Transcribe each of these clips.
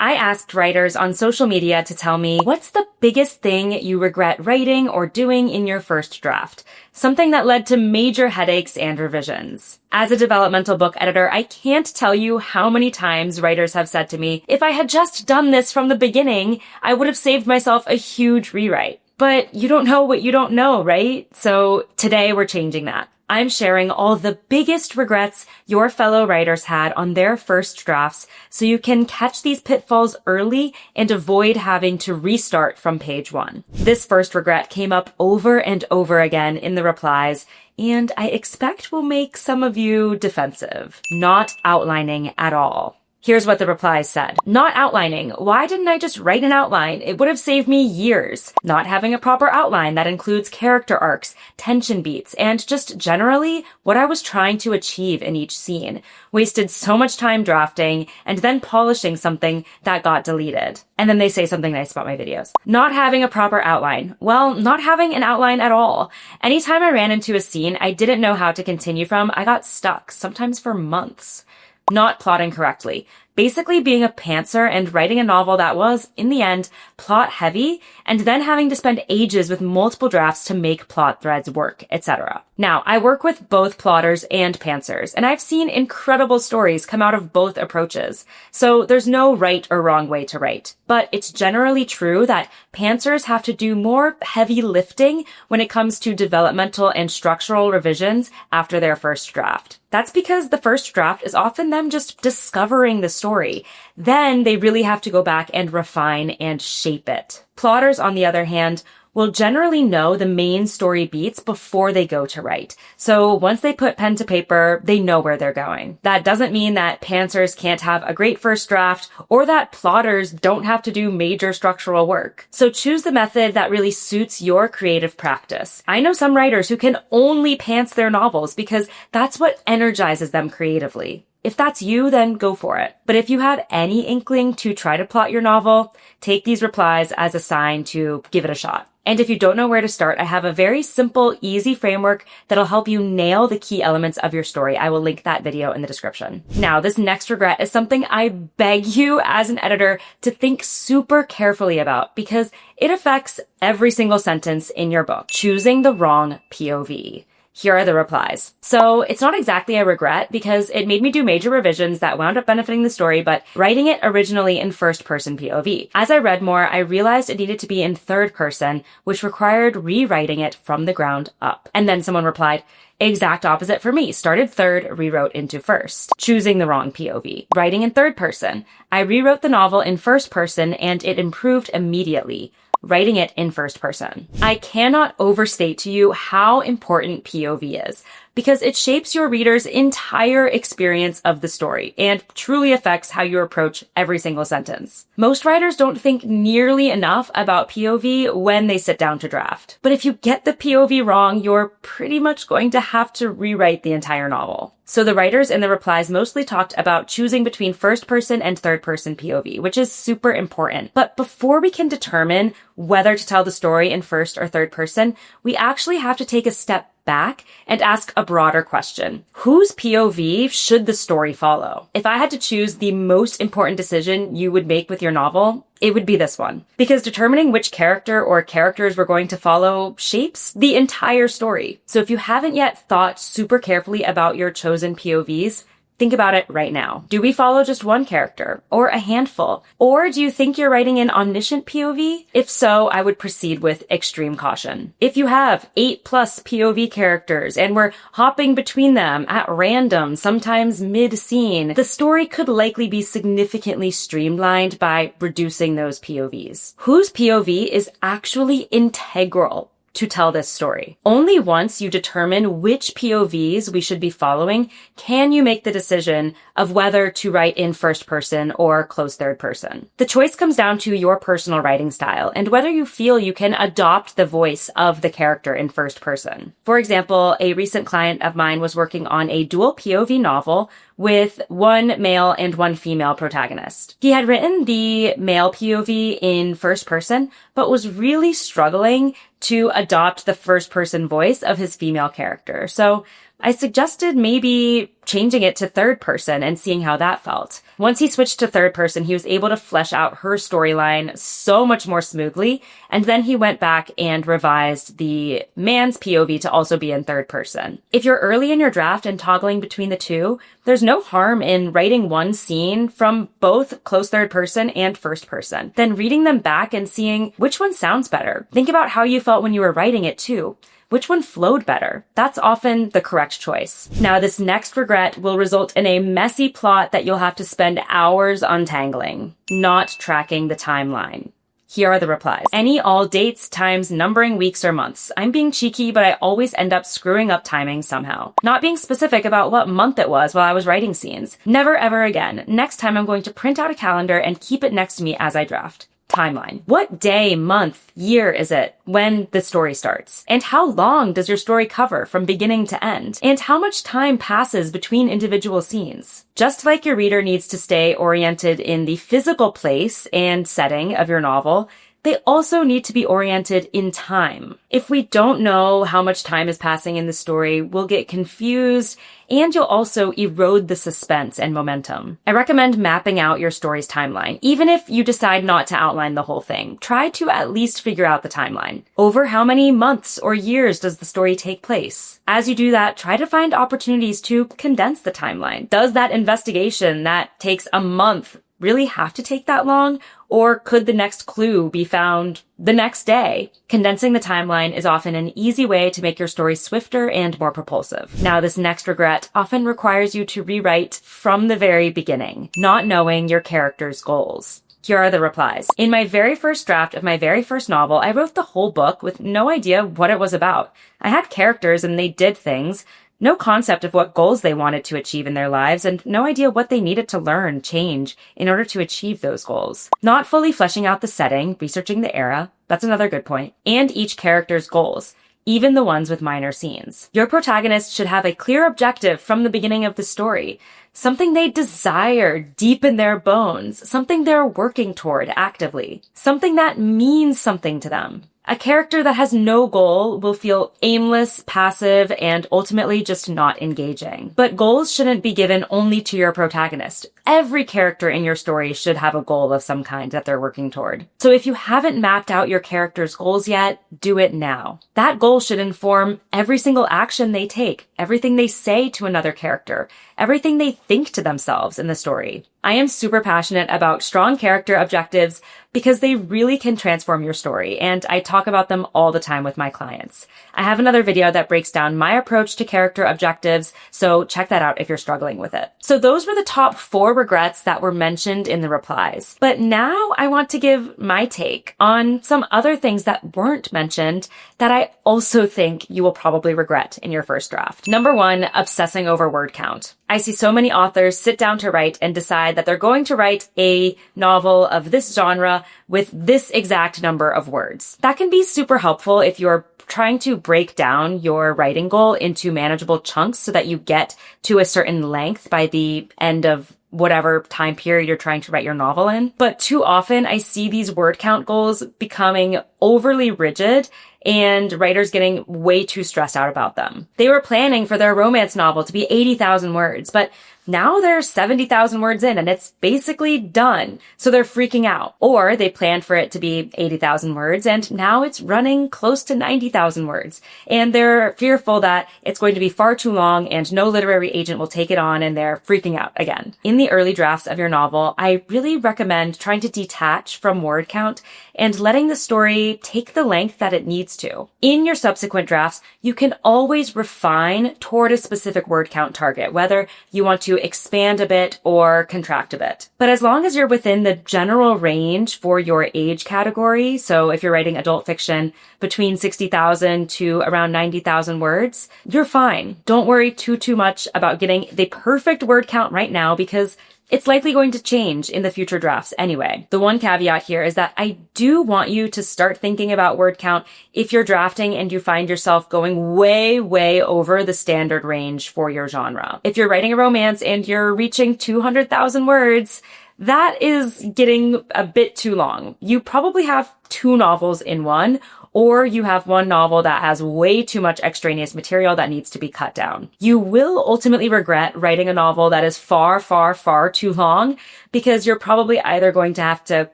I asked writers on social media to tell me, what's the biggest thing you regret writing or doing in your first draft? Something that led to major headaches and revisions. As a developmental book editor, I can't tell you how many times writers have said to me, if I had just done this from the beginning, I would have saved myself a huge rewrite. But you don't know what you don't know, right? So today we're changing that. I'm sharing all the biggest regrets your fellow writers had on their first drafts so you can catch these pitfalls early and avoid having to restart from page 1. This first regret came up over and over again in the replies, and I expect will make some of you defensive. Not outlining at all. Here's what the replies said. Not outlining. Why didn't I just write an outline? It would have saved me years. Not having a proper outline that includes character arcs, tension beats, and just generally what I was trying to achieve in each scene. Wasted so much time drafting and then polishing something that got deleted. And then they say something nice about my videos. Not having a proper outline. Well, not having an outline at all. Anytime I ran into a scene I didn't know how to continue from, I got stuck, sometimes for months. Not plotting correctly. Basically being a pantser and writing a novel that was, in the end, plot heavy, and then having to spend ages with multiple drafts to make plot threads work, etc. Now, I work with both plotters and pantsers, and I've seen incredible stories come out of both approaches. So there's no right or wrong way to write. But it's generally true that pantsers have to do more heavy lifting when it comes to developmental and structural revisions after their first draft. That's because the first draft is often them just discovering the story. Then they really have to go back and refine and shape it. Plotters, on the other hand, will generally know the main story beats before they go to write. So once they put pen to paper, they know where they're going. That doesn't mean that pantsers can't have a great first draft or that plotters don't have to do major structural work. So choose the method that really suits your creative practice. I know some writers who can only pants their novels because that's what energizes them creatively. If that's you, then go for it. But if you have any inkling to try to plot your novel, take these replies as a sign to give it a shot. And if you don't know where to start, I have a very simple, easy framework that'll help you nail the key elements of your story. I will link that video in the description. Now, this next regret is something I beg you as an editor to think super carefully about because it affects every single sentence in your book. Choosing the wrong POV. Here are the replies. So it's not exactly a regret because it made me do major revisions that wound up benefiting the story, but writing it originally in first person POV. As I read more, I realized it needed to be in third person, which required rewriting it from the ground up. And then someone replied, exact opposite for me. Started third, rewrote into first. Choosing the wrong POV. Writing in third person. I rewrote the novel in first person and it improved immediately. Writing it in first person. I cannot overstate to you how important POV is because it shapes your reader's entire experience of the story and truly affects how you approach every single sentence. Most writers don't think nearly enough about POV when they sit down to draft. But if you get the POV wrong, you're pretty much going to have to rewrite the entire novel. So the writers in the replies mostly talked about choosing between first person and third person POV, which is super important. But before we can determine whether to tell the story in first or third person, we actually have to take a step back and ask a broader question. Whose POV should the story follow? If I had to choose the most important decision you would make with your novel, it would be this one. Because determining which character or characters we're going to follow shapes the entire story. So if you haven't yet thought super carefully about your chosen POVs, think about it right now. Do we follow just one character or a handful? Or do you think you're writing an omniscient POV? If so, I would proceed with extreme caution. If you have 8+ POV characters and we're hopping between them at random, sometimes mid-scene, the story could likely be significantly streamlined by reducing those POVs. Whose POV is actually integral to tell this story. Only once you determine which POVs we should be following can you make the decision of whether to write in first person or close third person. The choice comes down to your personal writing style and whether you feel you can adopt the voice of the character in first person. For example, a recent client of mine was working on a dual POV novel with one male and one female protagonist. He had written the male POV in first person, but was really struggling to adopt the first person voice of his female character. So I suggested maybe changing it to third person and seeing how that felt. Once he switched to third person, he was able to flesh out her storyline so much more smoothly, and then he went back and revised the man's POV to also be in third person. If you're early in your draft and toggling between the two, there's no harm in writing one scene from both close third person and first person, then reading them back and seeing which one sounds better. Think about how you felt when you were writing it too. Which one flowed better? That's often the correct choice. Now, this next regret will result in a messy plot that you'll have to spend hours untangling, not tracking the timeline. Here are the replies. Any, all, dates, times, numbering weeks or months. I'm being cheeky, but I always end up screwing up timing somehow. Not being specific about what month it was while I was writing scenes. Never ever again. Next time I'm going to print out a calendar and keep it next to me as I draft. Timeline. What day, month, year is it when the story starts? And how long does your story cover from beginning to end? And how much time passes between individual scenes? Just like your reader needs to stay oriented in the physical place and setting of your novel, they also need to be oriented in time. If we don't know how much time is passing in the story, we'll get confused and you'll also erode the suspense and momentum. I recommend mapping out your story's timeline. Even if you decide not to outline the whole thing, try to at least figure out the timeline. Over how many months or years does the story take place? As you do that, try to find opportunities to condense the timeline. Does that investigation that takes a month really have to take that long? Or could the next clue be found the next day? Condensing the timeline is often an easy way to make your story swifter and more propulsive. Now, this next regret often requires you to rewrite from the very beginning, not knowing your character's goals. Here are the replies. In my very first draft of my very first novel, I wrote the whole book with no idea what it was about. I had characters and they did things, no concept of what goals they wanted to achieve in their lives, and no idea what they needed to learn, change, in order to achieve those goals. Not fully fleshing out the setting, researching the era, that's another good point, and each character's goals, even the ones with minor scenes. Your protagonist should have a clear objective from the beginning of the story, something they desire deep in their bones, something they're working toward actively, something that means something to them. A character that has no goal will feel aimless, passive, and ultimately just not engaging. But goals shouldn't be given only to your protagonist. Every character in your story should have a goal of some kind that they're working toward. So if you haven't mapped out your character's goals yet, do it now. That goal should inform every single action they take, everything they say to another character, everything they think to themselves in the story. I am super passionate about strong character objectives because they really can transform your story, and I talk about them all the time with my clients. I have another video that breaks down my approach to character objectives, so check that out if you're struggling with it. So those were the top 4 regrets that were mentioned in the replies. But now I want to give my take on some other things that weren't mentioned that I also think you will probably regret in your first draft. Number 1, obsessing over word count. I see so many authors sit down to write and decide that they're going to write a novel of this genre with this exact number of words. That can be super helpful if you're trying to break down your writing goal into manageable chunks so that you get to a certain length by the end of whatever time period you're trying to write your novel in. But too often I see these word count goals becoming overly rigid and writers getting way too stressed out about them. They were planning for their romance novel to be 80,000 words, but now they're 70,000 words in and it's basically done. So they're freaking out. Or they planned for it to be 80,000 words and now it's running close to 90,000 words. And they're fearful that it's going to be far too long and no literary agent will take it on and they're freaking out again. In the early drafts of your novel, I really recommend trying to detach from word count and letting the story take the length that it needs to. In your subsequent drafts, you can always refine toward a specific word count target, whether you want to expand a bit or contract a bit. But as long as you're within the general range for your age category, so if you're writing adult fiction between 60,000 to around 90,000 words, you're fine. Don't worry too much about getting the perfect word count right now because it's likely going to change in the future drafts anyway. The one caveat here is that I do want you to start thinking about word count if you're drafting and you find yourself going way over the standard range for your genre. If you're writing a romance and you're reaching 200,000 words, that is getting a bit too long. You probably have 2 novels in one, or you have one novel that has way too much extraneous material that needs to be cut down. You will ultimately regret writing a novel that is far, far, far too long because you're probably either going to have to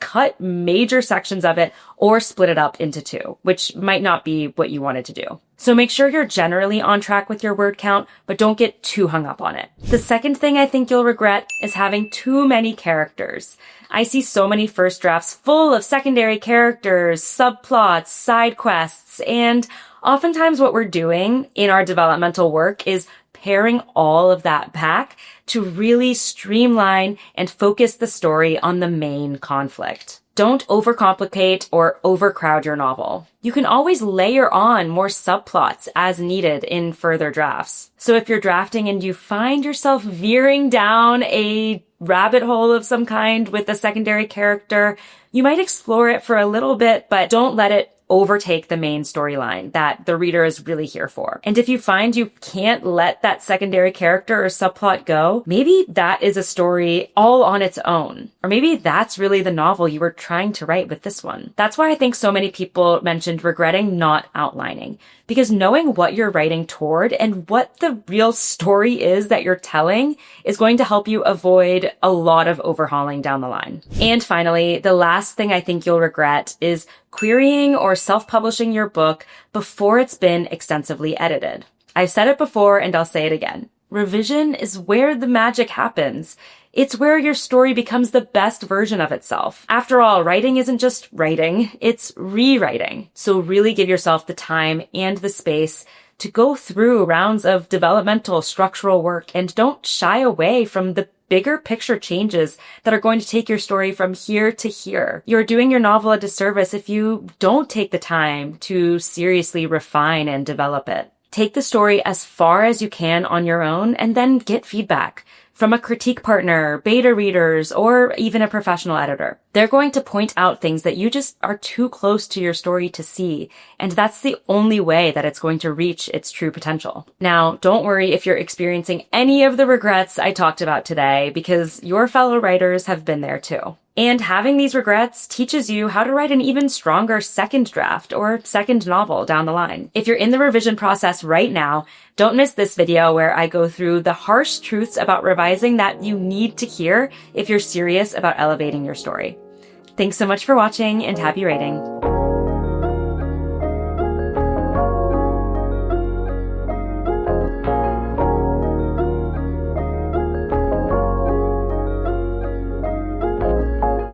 cut major sections of it or split it up into two, which might not be what you wanted to do. So make sure you're generally on track with your word count, but don't get too hung up on it. The second thing I think you'll regret is having too many characters. I see so many first drafts full of secondary characters, subplots, side quests, and oftentimes what we're doing in our developmental work is paring all of that back to really streamline and focus the story on the main conflict. Don't overcomplicate or overcrowd your novel. You can always layer on more subplots as needed in further drafts. So if you're drafting and you find yourself veering down a rabbit hole of some kind with a secondary character, you might explore it for a little bit, but don't let it overtake the main storyline that the reader is really here for. And if you find you can't let that secondary character or subplot go, maybe that is a story all on its own. Or maybe that's really the novel you were trying to write with this one. That's why I think so many people mentioned regretting not outlining. Because knowing what you're writing toward and what the real story is that you're telling is going to help you avoid a lot of overhauling down the line. And finally, the last thing I think you'll regret is querying or self-publishing your book before it's been extensively edited. I've said it before and I'll say it again. Revision is where the magic happens. It's where your story becomes the best version of itself. After all, writing isn't just writing, it's rewriting. So really give yourself the time and the space to go through rounds of developmental structural work and don't shy away from the bigger picture changes that are going to take your story from here to here. You're doing your novel a disservice if you don't take the time to seriously refine and develop it. Take the story as far as you can on your own and then get feedback from a critique partner, beta readers, or even a professional editor. They're going to point out things that you just are too close to your story to see, and that's the only way that it's going to reach its true potential. Now, don't worry if you're experiencing any of the regrets I talked about today, because your fellow writers have been there too. And having these regrets teaches you how to write an even stronger second draft or second novel down the line. If you're in the revision process right now, don't miss this video where I go through the harsh truths about revising that you need to hear if you're serious about elevating your story. Thanks so much for watching and happy writing.